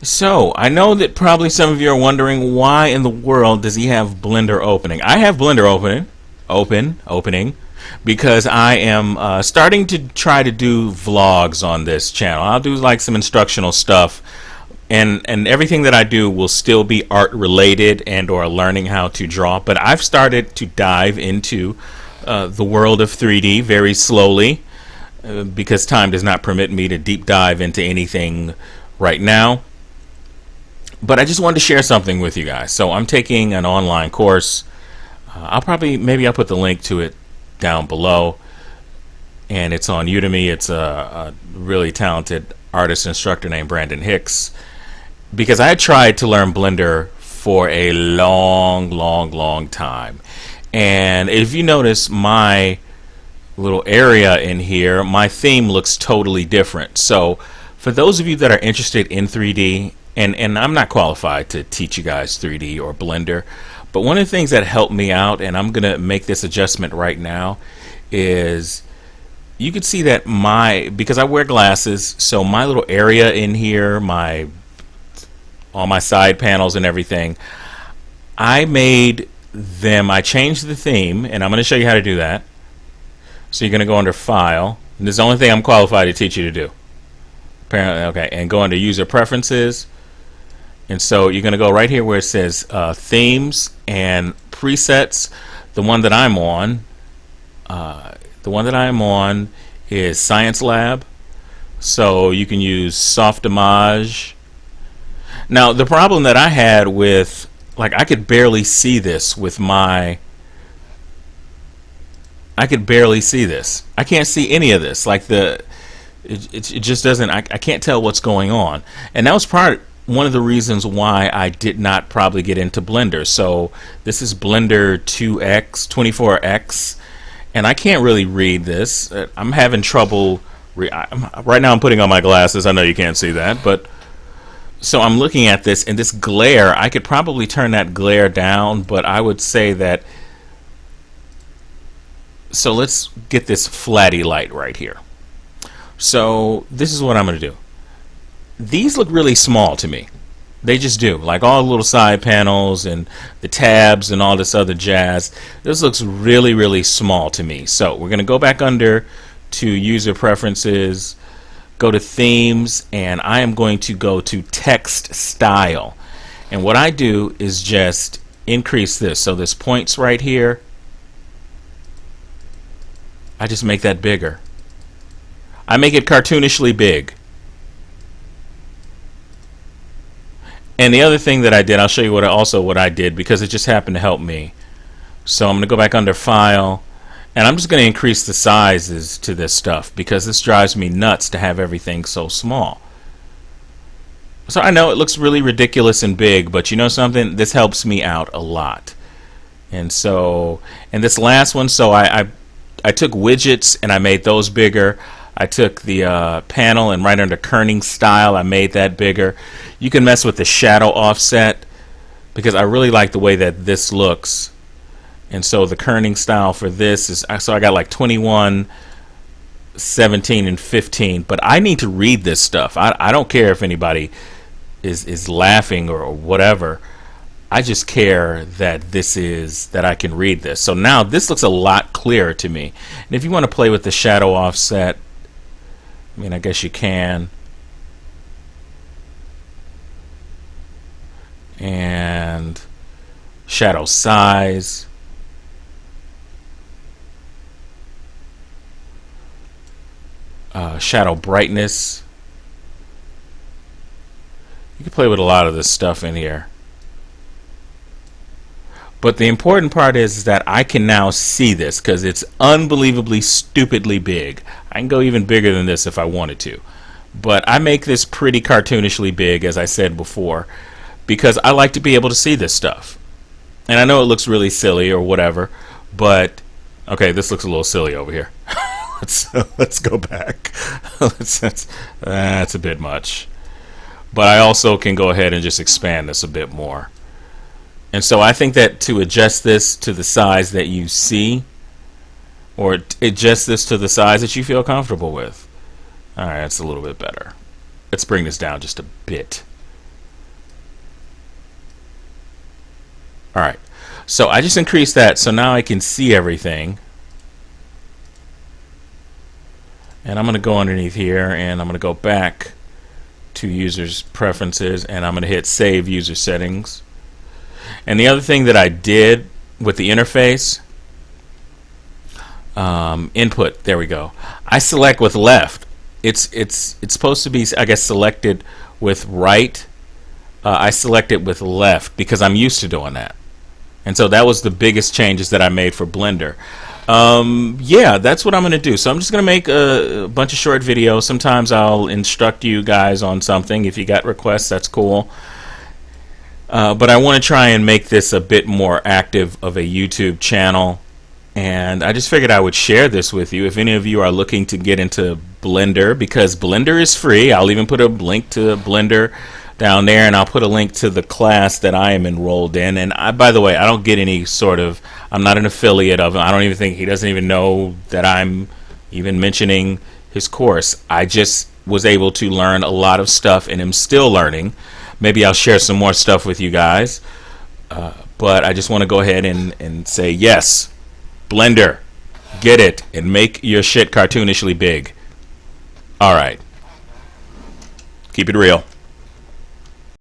So, I know that probably some of you are wondering why in the world does he have Blender opening? I have Blender opening, because I am starting to try to do vlogs on this channel. I'll do like some instructional stuff, and everything that I do will still be art related and or learning how to draw. But I've started to dive into the world of 3D very slowly, because time does not permit me to deep dive into anything right now. But I just wanted to share something with you guys. So I'm taking an online course. Maybe I'll put the link to it down below. And it's on Udemy. It's a really talented artist instructor named Brandon Hicks. Because I had tried to learn Blender for a long time. And if you notice my little area in here, my theme looks totally different. So for those of you that are interested in 3D, and I'm not qualified to teach you guys 3D or Blender, but one of the things that helped me out, and I'm gonna make this adjustment right now, is you can see that because I wear glasses, so my little area in here, all my side panels and everything, I changed the theme, and I'm gonna show you how to do that. So you're gonna go under File, and this is the only thing I'm qualified to teach you to do. Apparently, okay, and go under User Preferences. And so you're going to go right here where it says Themes and Presets. The one that I'm on, is Science Lab. So you can use Softimage. Now the problem that I had with, like, I could barely see this with I could barely see this. I can't see any of this. Like it just doesn't. I can't tell what's going on. And that was one of the reasons why I did not probably get into Blender. So this is Blender 24X, and I can't really read this. I'm having trouble. Right now I'm putting on my glasses. I know you can't see that, but so I'm looking at this, and this glare, I could probably turn that glare down, but I would say that. So let's get this flatty light right here. So this is what I'm going to do. These look really small to me. They just do. Like all the little side panels and the tabs and all this other jazz. This looks really small to me. So we're going to go back under to User Preferences, go to Themes, and I am going to go to Text Style. And what I do is just increase this. So there's points right here. I just make that bigger. I make it cartoonishly big. And the other thing that I did, I'll show you what I did, because it just happened to help me. So I'm going to go back under File, and I'm just going to increase the sizes to this stuff, because this drives me nuts to have everything so small. So I know it looks really ridiculous and big, but you know something? This helps me out a lot. And so, and this last one, so I took widgets and I made those bigger. I took the panel, and right under kerning style, I made that bigger. You can mess with the shadow offset, because I really like the way that this looks. And so the kerning style for this is, so I got like 21, 17, and 15. But I need to read this stuff. I don't care if anybody is laughing or whatever. I just care that that I can read this. So now this looks a lot clearer to me. And if you want to play with the shadow offset, I mean, I guess you can. And shadow size. Shadow brightness. You can play with a lot of this stuff in here. But the important part is that I can now see this, because it's unbelievably stupidly big. I can go even bigger than this if I wanted to. But I make this pretty cartoonishly big, as I said before, because I like to be able to see this stuff. And I know it looks really silly or whatever, but okay, this looks a little silly over here. let's go back. That's a bit much. But I also can go ahead and just expand this a bit more. And so I think that to adjust this to the size that you see, or adjust this to the size that you feel comfortable with. Alright, that's a little bit better. Let's bring this down just a bit. All right, so I just increased that so now I can see everything. And I'm going to go underneath here and I'm going to go back to users preferences and I'm going to hit save user settings. And the other thing that I did with the interface, input, there we go. I select with left. It's supposed to be, I guess, selected with right. I select it with left because I'm used to doing that. And so that was the biggest changes that I made for Blender. Yeah, that's what I'm going to do. So I'm just going to make a bunch of short videos. Sometimes I'll instruct you guys on something. If you got requests, that's cool. But I want to try and make this a bit more active of a YouTube channel. And I just figured I would share this with you if any of you are looking to get into Blender, because Blender is free. I'll even put a link to Blender down there, and I'll put a link to the class that I am enrolled in. And by the way, I don't get any sort of, I'm not an affiliate of him. I don't even think, he doesn't even know that I'm even mentioning his course. I just was able to learn a lot of stuff and am still learning. Maybe I'll share some more stuff with you guys. But I just want to go ahead and say, yes, Blender, get it and make your shit cartoonishly big. All right. Keep it real.